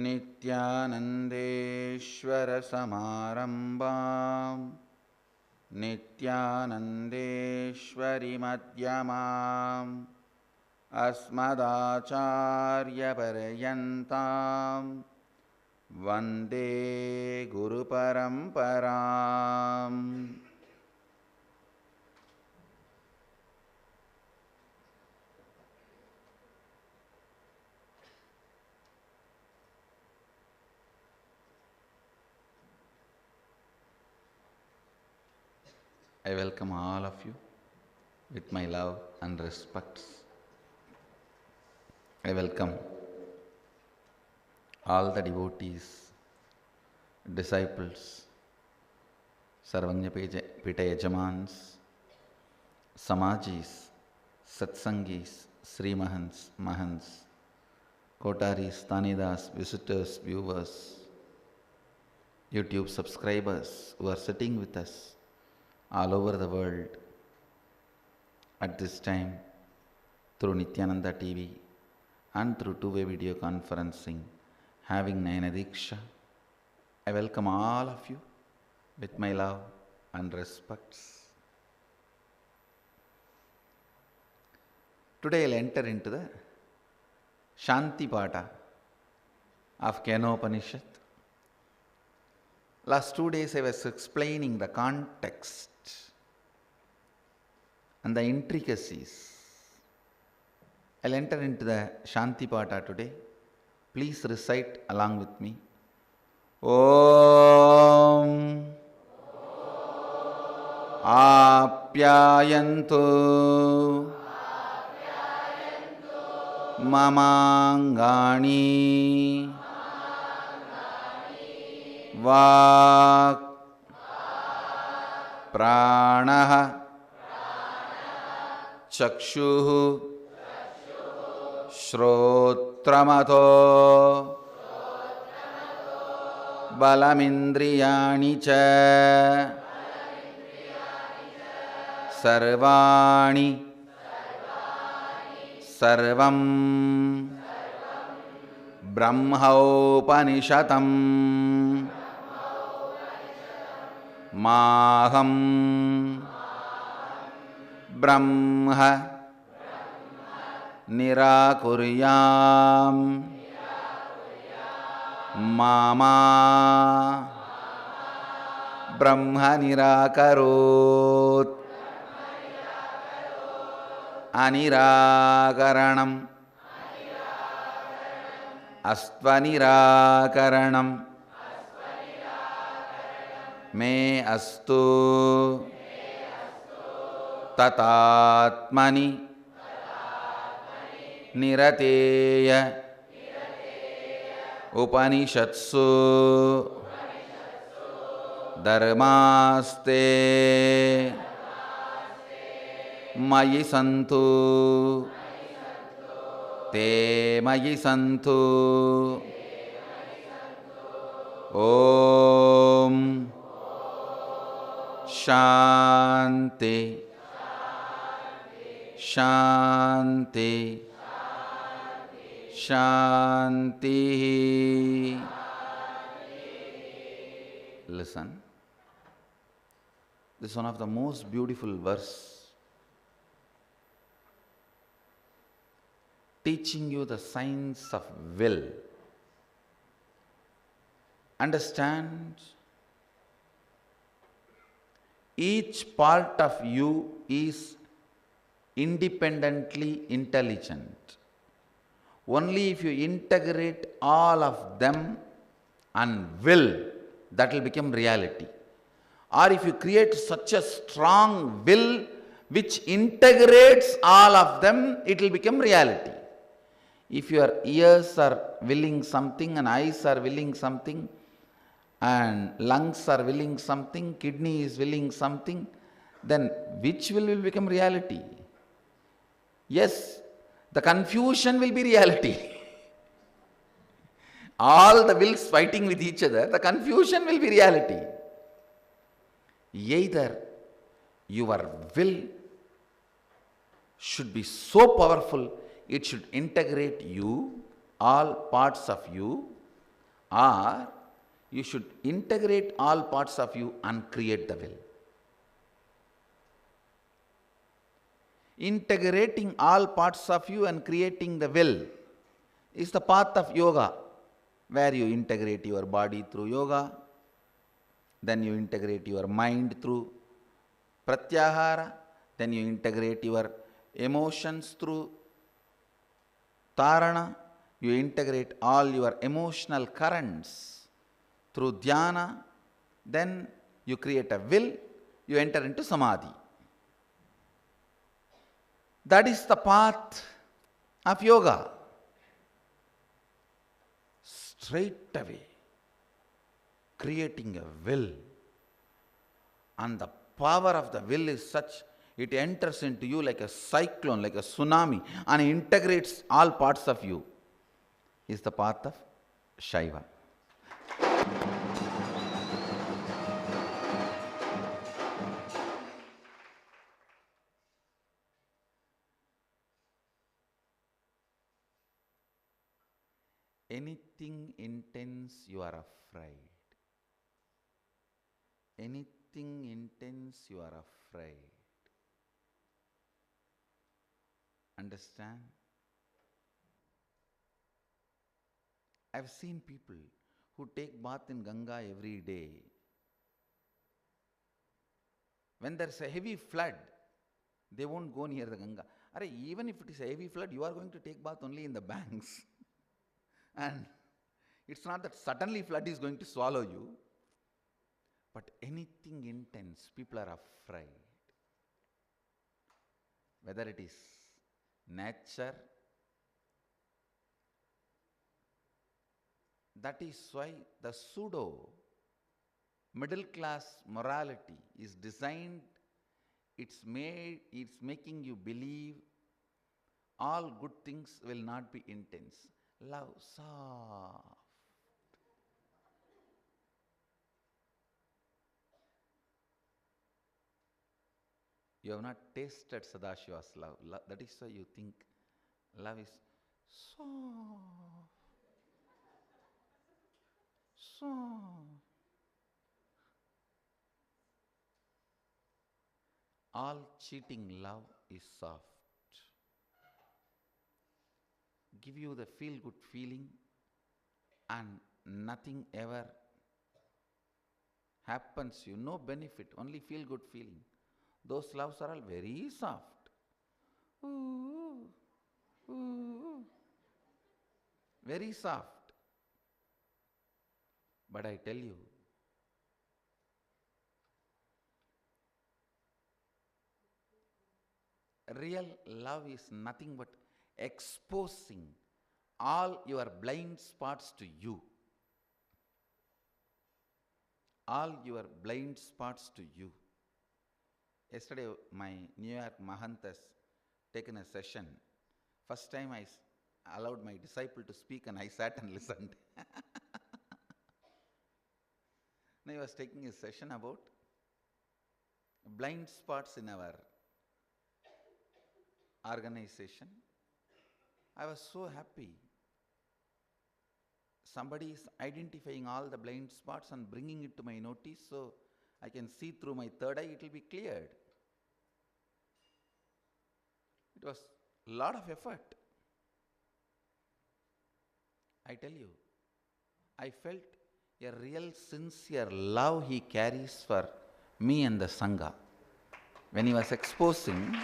नित्यानन्देश्वर समारम्भां नित्यानन्देश्वरि मध्यमाम् अस्मदाचार्यपर्यन्तां वन्दे गुरुपरम्पराम्. I welcome all of you with my love and respects. I welcome all the devotees, disciples, Sarvanya Pita Yajamans, Samajis, Satsangis, Sri Mahans, Mahans, Kotaris, Tanidas, visitors, viewers, YouTube subscribers who are sitting with us all over the world at this time through Nithyananda TV and through two-way video conferencing, having Nayana Diksha. I welcome all of you with my love and respects. Today I'll enter into the Shanti Pata of Kena Upanishad. Last 2 days I was explaining the context and the intricacies. I'll enter into the Shanti Pata today. Please recite along with me. Om āpyāyantu mamāngāni vāk prāṇah chakshuh shrotramato balamindriyāni ca sarvāni sarvam brahmaupanishatam maham brahma nirakuryam mama brahma nirakarot anirakaranam astvanirakaranam me astu tatātmani nirateya upanishatsu dharmaste mayi santu te mayi santu. Om Shanti Shanti Shanti. Listen. This is one of the most beautiful verse, teaching you the science of will. Understand, each part of you is independently intelligent. Only if you integrate all of them and will, that will become reality. Or if you create such a strong will which integrates all of them, it will become reality. If your ears are willing something and eyes are willing something and lungs are willing something, kidney is willing something, then which will become reality? Yes, the confusion will be reality. All the wills fighting with each other, the confusion will be reality. Either your will should be so powerful, it should integrate you, all parts of you, or you should integrate all parts of you and create the will. Integrating all parts of you and creating the will is the path of yoga, where you integrate your body through yoga, then you integrate your mind through pratyahara, then you integrate your emotions through tarana, you integrate all your emotional currents through dhyana, then you create a will, you enter into samadhi. That is the path of yoga. Straight away, creating a will, and the power of the will is such, it enters into you like a cyclone, like a tsunami, and integrates all parts of you, is the path of Shaiva. Anything intense, you are afraid. Anything intense, you are afraid. Understand? I've seen people who take bath in Ganga every day. When there's a heavy flood, they won't go near the Ganga. Even if it is a heavy flood, you are going to take bath only in the banks. And it's not that suddenly flood is going to swallow you, but anything intense, people are afraid. Whether it is nature, that is why the pseudo middle class morality is designed, it's making you believe all good things will not be intense. Love, soft. You have not tasted Sadashiva's love. That is why you think love is soft. Soft. All cheating love is soft. Give you the feel-good feeling, and nothing ever happens you. No benefit, only feel-good feeling. Those loves are all very soft. Ooh, ooh, very soft. But I tell you, real love is nothing but exposing all your blind spots to you. All your blind spots to you. Yesterday, my New York Mahant has taken a session. First time I allowed my disciple to speak, and I sat and listened. Now he was taking a session about blind spots in our organization. I was so happy. Somebody is identifying all the blind spots and bringing it to my notice, so I can see through my third eye, it will be cleared. It was a lot of effort. I tell you, I felt a real sincere love he carries for me and the Sangha. When he was exposing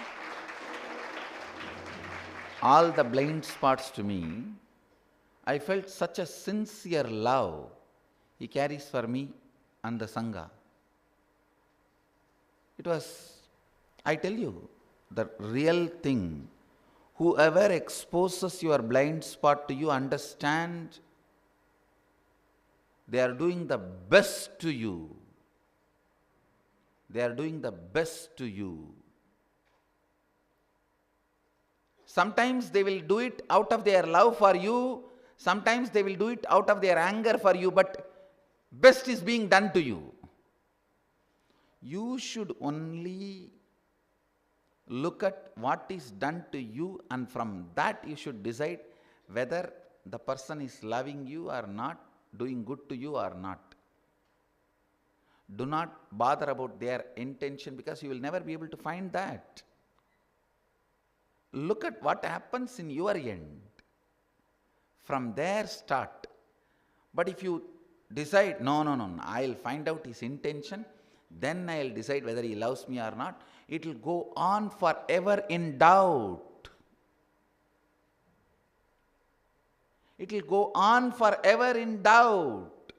all the blind spots to me, I felt such a sincere love he carries for me and the Sangha. It was, I tell you, the real thing. Whoever exposes your blind spot to you, understand they are doing the best to you. They are doing the best to you. Sometimes they will do it out of their love for you. Sometimes they will do it out of their anger for you, but best is being done to you. You should only look at what is done to you, and from that you should decide whether the person is loving you or not, doing good to you or not. Do not bother about their intention, because you will never be able to find that. Look at what happens in your end. From there start. But if you decide, no, I'll find out his intention, then I'll decide whether he loves me or not, it will go on forever in doubt. It will go on forever in doubt.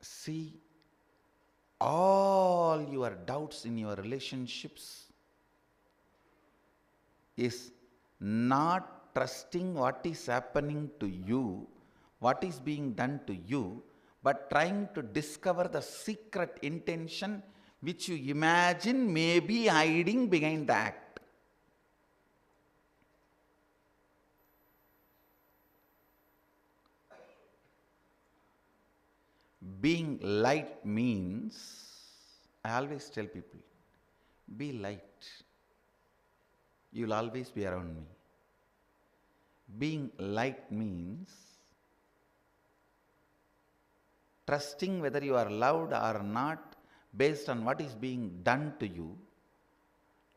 See, all your doubts in your relationships is not trusting what is happening to you, what is being done to you, but trying to discover the secret intention which you imagine may be hiding behind the act. Being light means, I always tell people, be light. You will always be around me. Being light means trusting whether you are loved or not based on what is being done to you,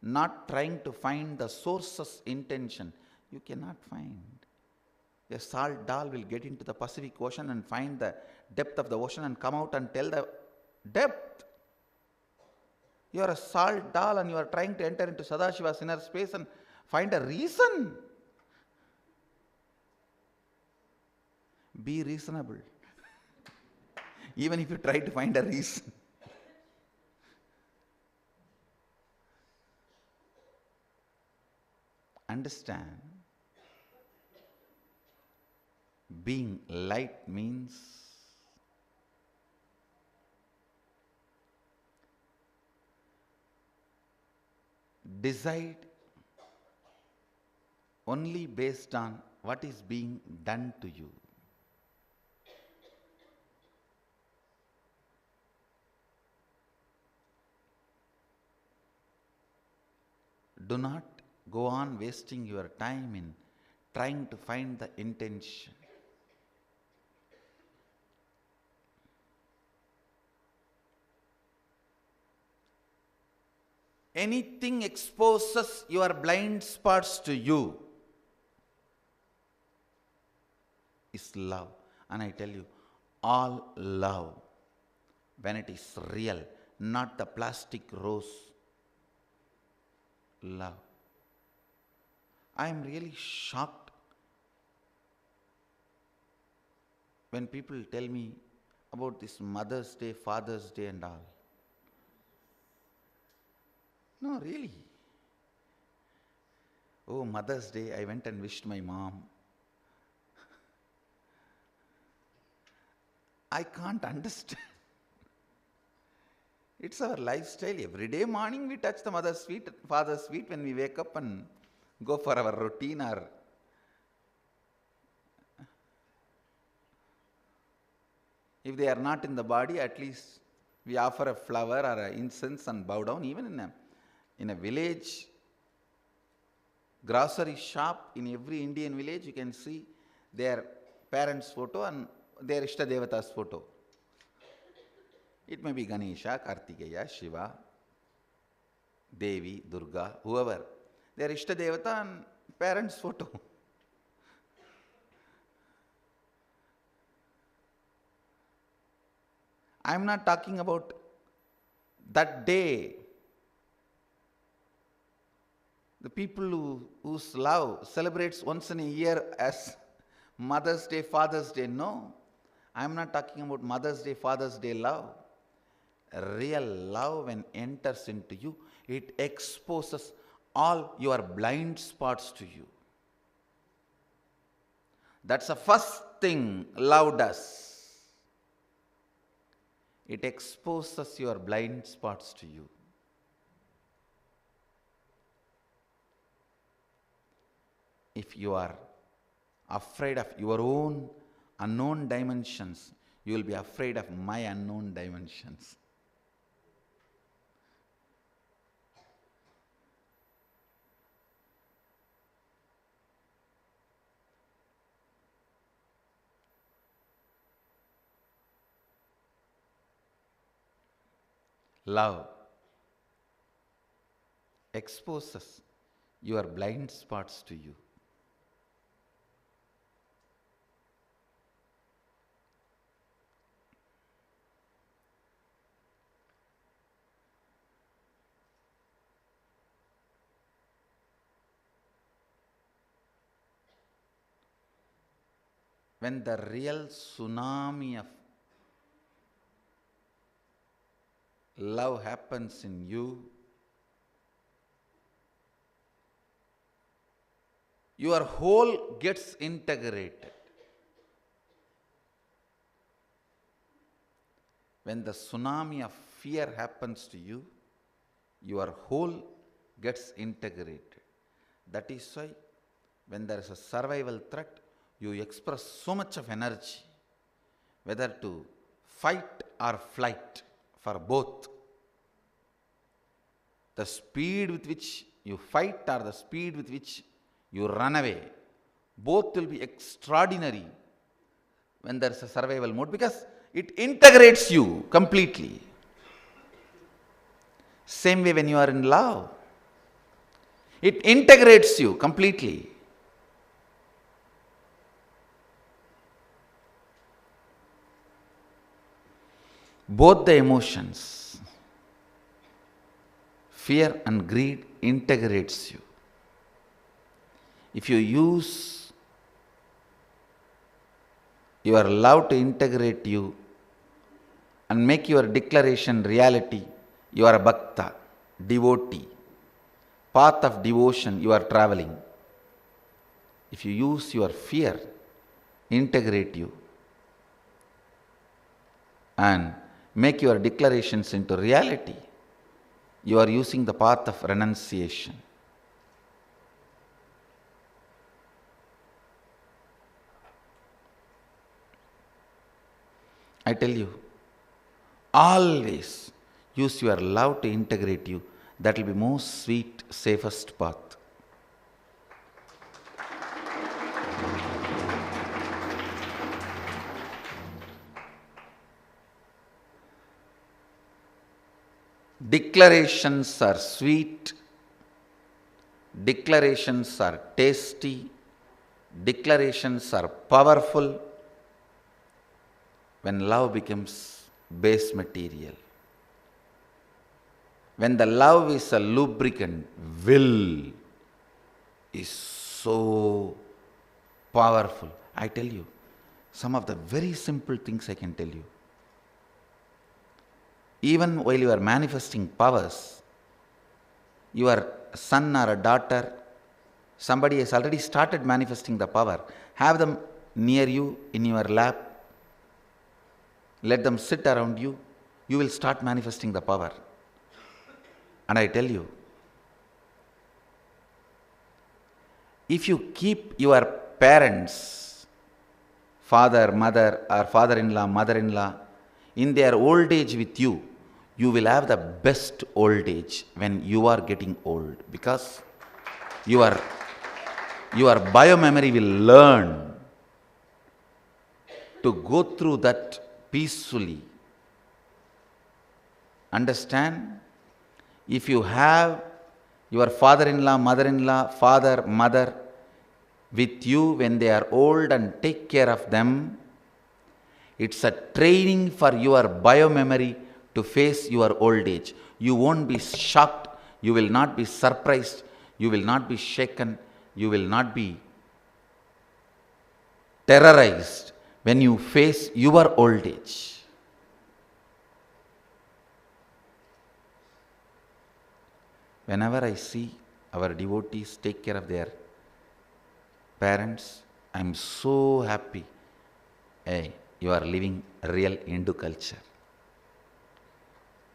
not trying to find the source's intention. You cannot find. A salt doll will get into the Pacific Ocean and find the depth of the ocean and come out and tell the depth. You are a salt doll and you are trying to enter into Sadashiva's inner space and find a reason. Be reasonable. Even if you try to find a reason. Understand, being light means decide only based on what is being done to you. Do not go on wasting your time in trying to find the intention. Anything exposes your blind spots to you is love. And I tell you, all love, when it is real, not the plastic rose love. I am really shocked when people tell me about this Mother's Day, Father's Day and all. No, really. Oh, Mother's Day, I went and wished my mom. I can't understand. It's our lifestyle. Every day morning we touch the mother's feet, father's feet when we wake up and go for our routine, or if they are not in the body, at least we offer a flower or an incense and bow down. Even in a village grocery shop, in every Indian village, you can see their parents' photo and their Ishta Devata's photo. It may be Ganesha, Kartikeya, Shiva, Devi, Durga, whoever. Their Ishta Devata and parents' photo. I am not talking about that day. The people whose love celebrates once in a year as Mother's Day, Father's Day. No, I am not talking about Mother's Day, Father's Day love. Real love, when enters into you, it exposes all your blind spots to you. That's the first thing love does. It exposes your blind spots to you. If you are afraid of your own unknown dimensions, you will be afraid of my unknown dimensions. love exposes your blind spots to you. When the real tsunami of love happens in you, your whole gets integrated. When the tsunami of fear happens to you, your whole gets integrated. That is why when there is a survival threat, you express so much of energy, whether to fight or flight, for both. The speed with which you fight or the speed with which you run away, both will be extraordinary when there is a survival mode, because it integrates you completely. Same way when you are in love, it integrates you completely. Both the emotions, fear and greed, integrates you. If you use your love to integrate you and make your declaration reality, you are a bhakta, devotee, path of devotion you are traveling. If you use your fear, integrate you, and make your declarations into reality, you are using the path of renunciation. I tell you, always use your love to integrate you. That will be most sweet, safest path. Declarations are sweet, declarations are tasty, declarations are powerful when love becomes base material. When the love is a lubricant, will is so powerful. I tell you, some of the very simple things I can tell you. Even while you are manifesting powers, your son or a daughter, somebody has already started manifesting the power. Have them near you in your lap. Let them sit around you. You will start manifesting the power. And I tell you, if you keep your parents, father, mother, or father-in-law, mother-in-law, in their old age with you, you will have the best old age when you are getting old, because your biomemory will learn to go through that peacefully. Understand? If you have your father-in-law, mother-in-law, father, mother with you when they are old and take care of them, it's a training for your biomemory to face your old age. You won't be shocked, you will not be surprised, you will not be shaken, you will not be terrorized when you face your old age. Whenever I see our devotees take care of their parents, I am so happy. Hey, you are living real Hindu culture.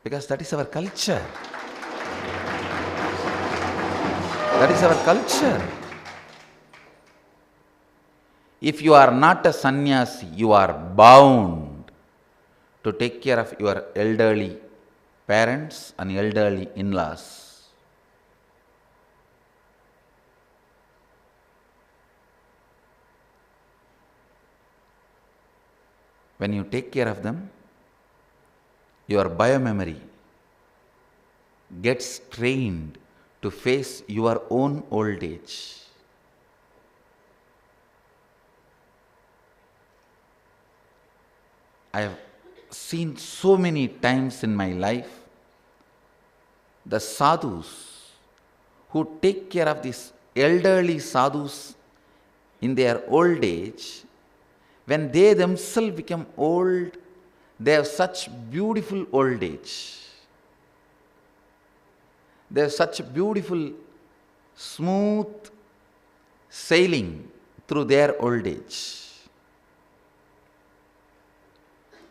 Because that is our culture. That is our culture. If you are not a sannyasi, you are bound to take care of your elderly parents and elderly in-laws. When you take care of them, your biomemory gets trained to face your own old age. I have seen so many times in my life the sadhus who take care of these elderly sadhus in their old age, when they themselves become old, they have such beautiful old age. They have such beautiful, smooth sailing through their old age.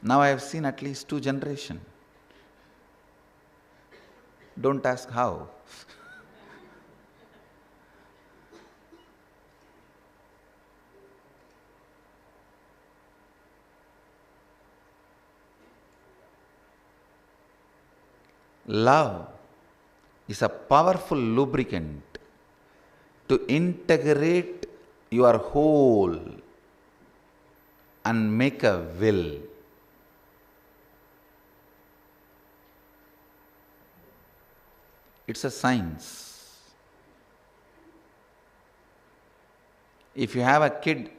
Now I have seen at least 2 generations. Don't ask how. Love is a powerful lubricant to integrate your whole and make a will. It's a science. If you have a kid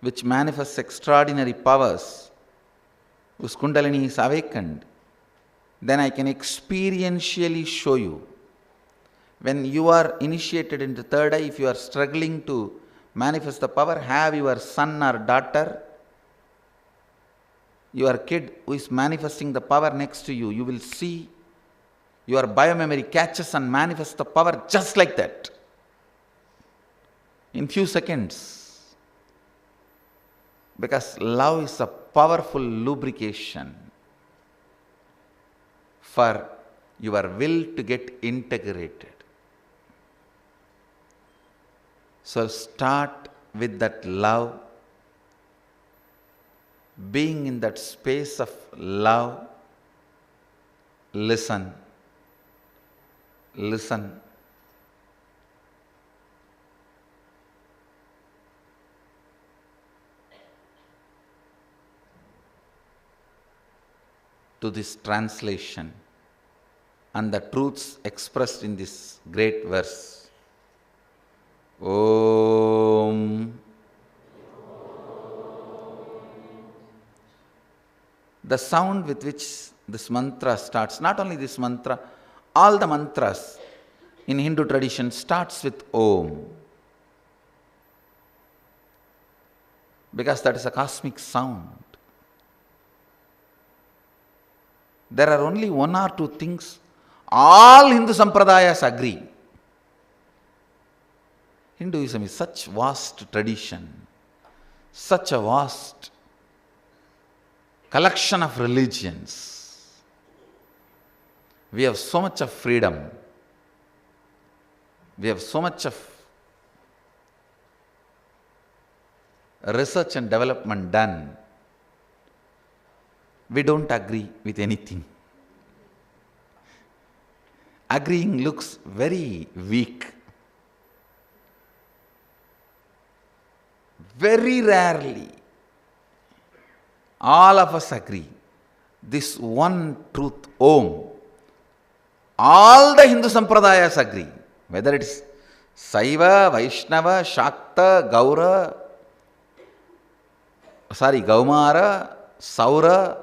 which manifests extraordinary powers, whose Kundalini is awakened, then I can experientially show you. When you are initiated into third eye, if you are struggling to manifest the power, have your son or daughter, your kid who is manifesting the power next to you, you will see your biomemory catches and manifests the power just like that in few seconds. Because love is a powerful lubrication for your will to get integrated. So start with that love, being in that space of love. Listen. Listen. To this translation and the truths expressed in this great verse. Om. The sound with which this mantra starts, not only this mantra, all the mantras in Hindu tradition starts with Om. Because that is a cosmic sound. There are only 1 or 2 things all Hindu sampradayas agree. Hinduism is such vast tradition, such a vast collection of religions. We have so much of freedom. We have so much of research and development done. We don't agree with anything. Agreeing looks very weak. Very rarely all of us agree. This one truth, Om, all the Hindu sampradayas agree. Whether it is Shaiva, Vaishnava, Shakta, Kaumara, Saurya,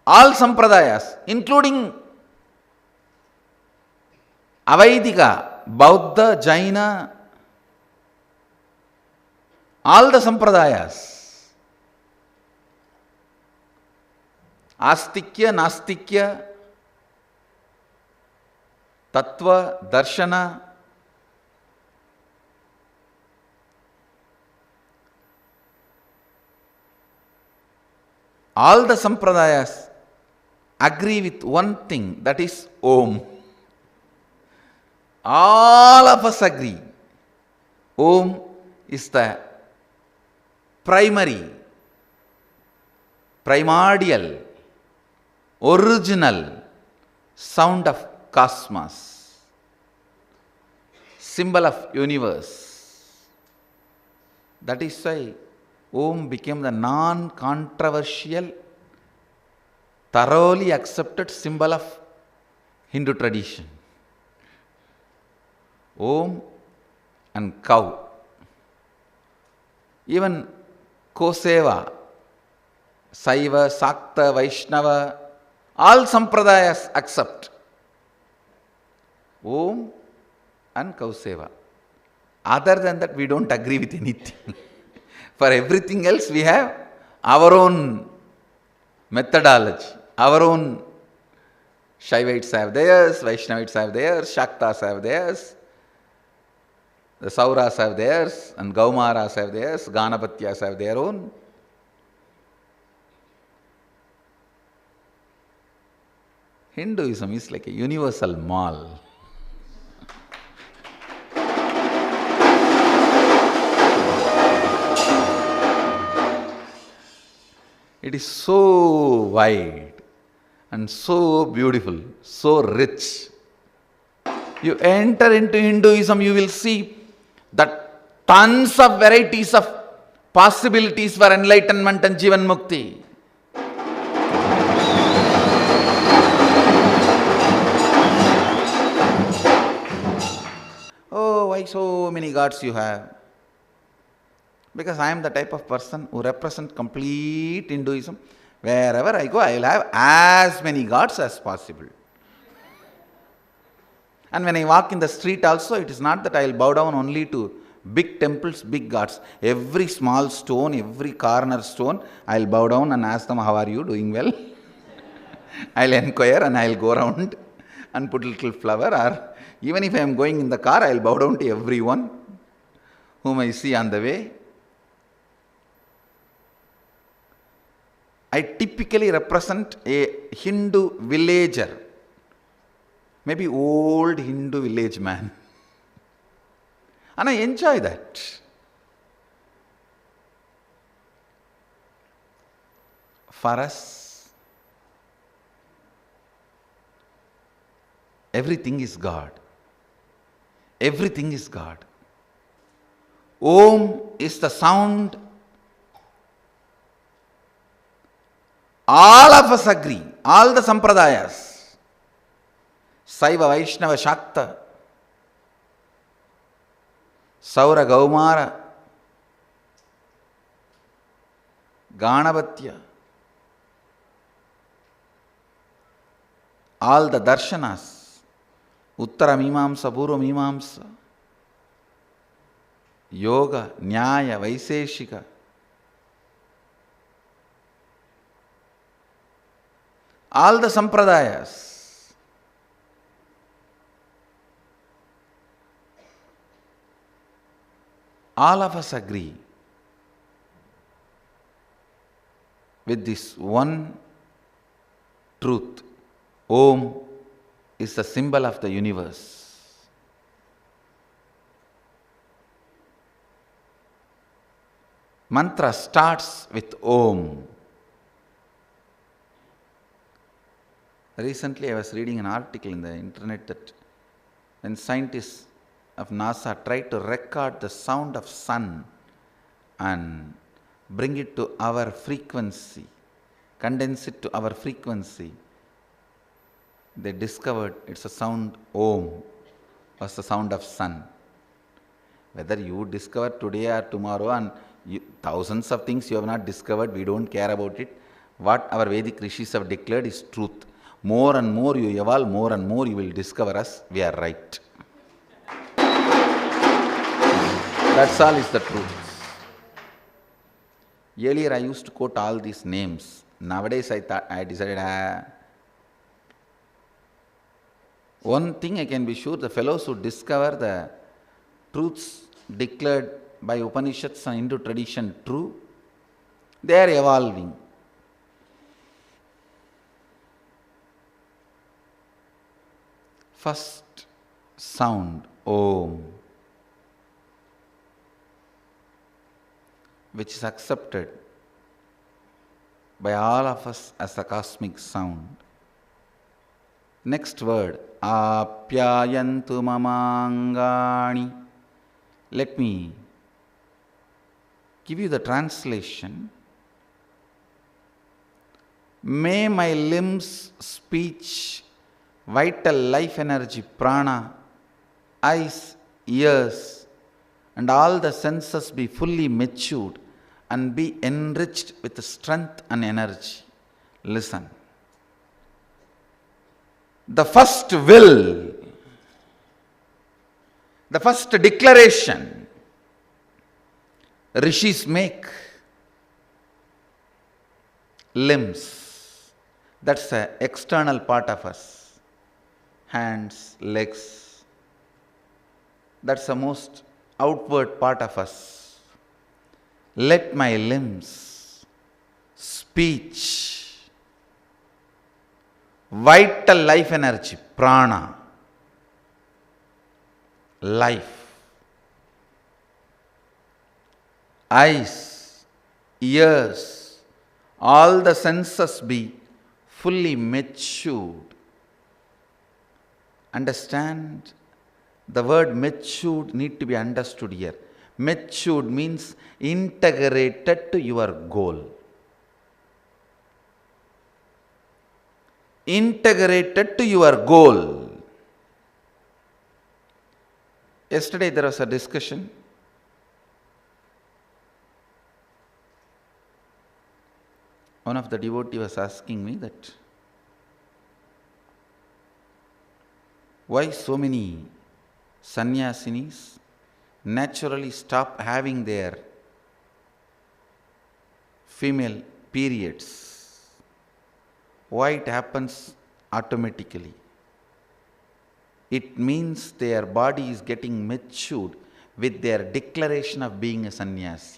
all sampradayas, including Avaidika, Bauddha, Jaina, all the sampradayas, Astikya, Nastikya, Tattva, Darshana, all the sampradayas agree with one thing, that is Om. All of us agree. Om is the primordial, original sound of cosmos, symbol of universe. That is why Om became the non-controversial, thoroughly accepted symbol of Hindu tradition. Om and cow. Even Koseva, Shaiva, Shakta, Vaishnava, all sampradayas accept Om and Kauseva. Other than that, we don't agree with anything. For everything else, we have our own methodology, our own. Shaivites have theirs, Vaishnavites have theirs, Shaktas have theirs, the Sauras have theirs, and Kaumaras have theirs, Ganapatyas have their own. Hinduism is like a universal mall. It is so wide and so beautiful, so rich. You enter into Hinduism, you will see that tons of varieties of possibilities for enlightenment and Jivan Mukti. Oh, why so many gods you have? Because I am the type of person who represents complete Hinduism. Wherever I go, I will have as many gods as possible. And when I walk in the street also, it is not that I will bow down only to big temples, big gods. Every small stone, every corner stone, I will bow down and ask them, how are you, doing well? I will inquire and I will go around and put a little flower. Or even if I am going in the car, I will bow down to everyone whom I see on the way. I typically represent a Hindu villager, maybe old Hindu village man. And I enjoy that. For us, everything is God. Everything is God. Om is the sound. All of us agree, all the sampradayas, Shaiva, Vaishnava, Shakta, Saurya, Kaumara, Ganapatya, all the Darshanas, Uttaramimamsa, Purvamimamsa, Yoga, Nyaya, Vaiseshika, all the sampradayas, all of us agree with this one truth. Om is the symbol of the universe. Mantra starts with Om. Recently I was reading an article in the internet that when scientists of NASA tried to record the sound of sun and bring it to our frequency, condense it to our frequency, they discovered it's a sound Om, was the sound of sun. Whether you discover today or tomorrow, and thousands of things you have not discovered, we don't care about it. What our Vedic Rishis have declared is truth. More and more you evolve, more and more you will discover us, we are right. That's all is the truth. Earlier I used to quote all these names. Nowadays I decided, one thing I can be sure, the fellows who discover the truths declared by Upanishads and Hindu tradition true, they are evolving. First sound, Om, which is accepted by all of us as a cosmic sound. Next word, āpyāyantu mamāngāni. Let me give you the translation. May my limbs, speech, vital life energy, prana, eyes, ears, and all the senses be fully matured and be enriched with strength and energy. Listen. The first will, the first declaration Rishis make, limbs, that's the external part of us, hands, legs, that's the most outward part of us. Let my limbs, speech, vital life energy, prana, life, eyes, ears, all the senses be fully matured. Understand? The word matured need to be understood here. Matured means integrated to your goal. Integrated to your goal. Yesterday there was a discussion. One of the devotees was asking me that why so many sannyasinis naturally stop having their female periods. Why it happens automatically? It means their body is getting matured with their declaration of being a sannyasi.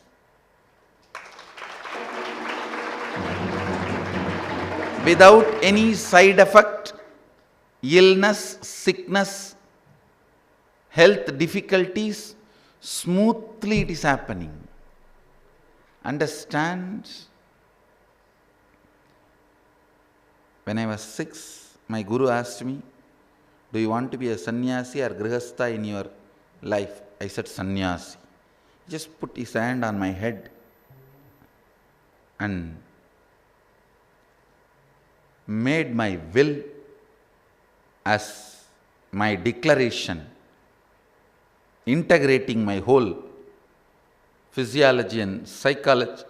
Without any side effect, illness, sickness, health difficulties, smoothly it is happening. Understand? When I was 6, my guru asked me, do you want to be a sannyasi or grihastha in your life? I said sannyasi. He just put his hand on my head and made my will as my declaration, integrating my whole physiology and psychology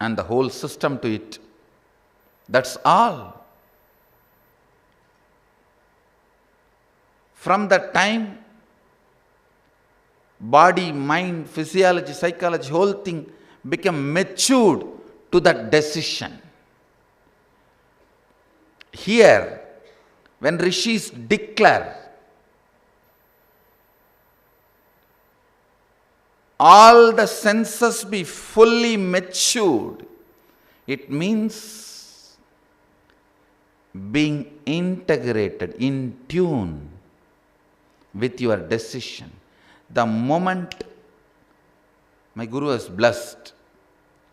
and the whole system to it. That's all. From that time, body, mind, physiology, psychology, whole thing became matured to that decision. Here, when Rishis declare, all the senses be fully matured, it means being integrated, in tune with your decision. The moment my guru was blessed,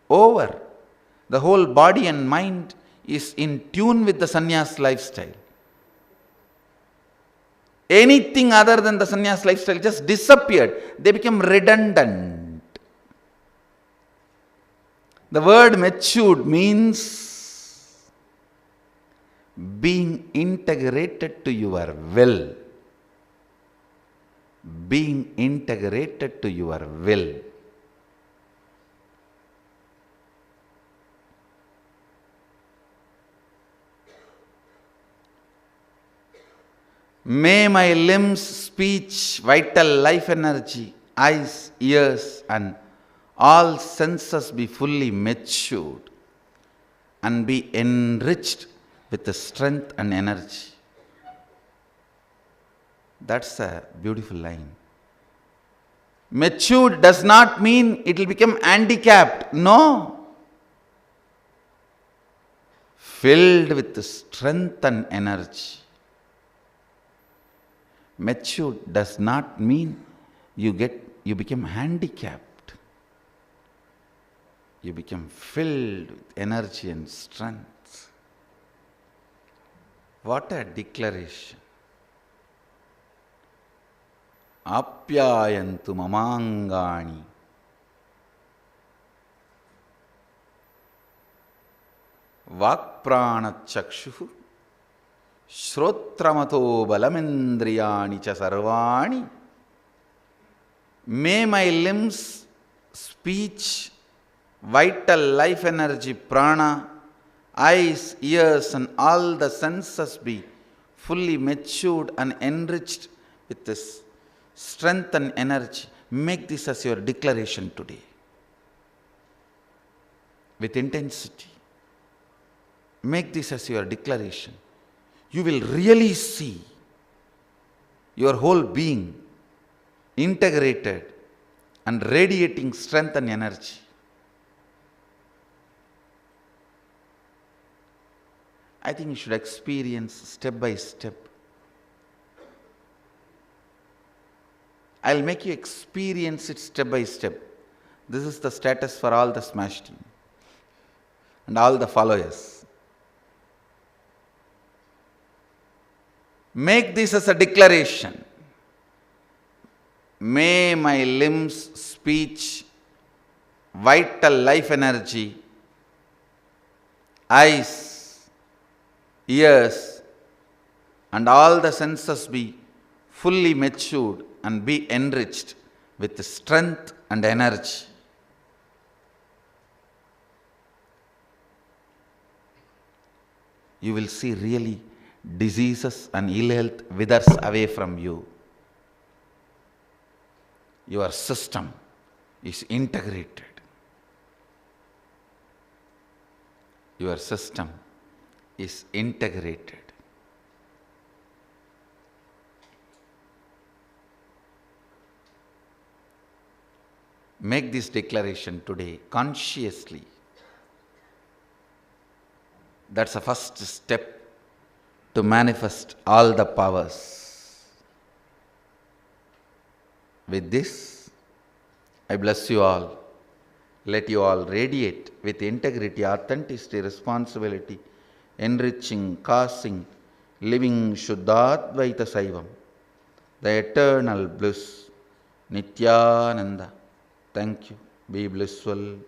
over, the whole body and mind is in tune with the sannyas lifestyle. Anything other than the sannyas lifestyle just disappeared. They became redundant. The word matured means being integrated to your will. Being integrated to your will. May my limbs, speech, vital life energy, eyes, ears, and all senses be fully matured and be enriched with the strength and energy. That's a beautiful line. Matured does not mean it will become handicapped. No. Filled with strength and energy. Matured does not mean you become handicapped. You become filled with energy and strength. What a declaration. āpyāyantu mamāngāni. Vakprāna chakshuhu Shrotramato balamendriyani cha sarvani. May my limbs, speech, vital life energy, prana, eyes, ears and all the senses be fully matured and enriched with this strength and energy. Make this as your declaration today. With intensity. Make this as your declaration. You will really see your whole being integrated and radiating strength and energy. I think you should experience step by step. I'll make you experience it step by step. This is the status for all the Smash team and all the followers. Make this as a declaration. May my limbs, speech, vital life energy, eyes, ears, and all the senses be fully matured and be enriched with strength and energy. You will see really diseases and ill health withers away from you. Your system is integrated. Your system is integrated. Make this declaration today consciously. That's the first step to manifest all the powers. With this, I bless you all. Let you all radiate with integrity, authenticity, responsibility, enriching, causing, living Shuddhadvaita Saivam, the eternal bliss, Nithyananda. Thank you. Be blissful.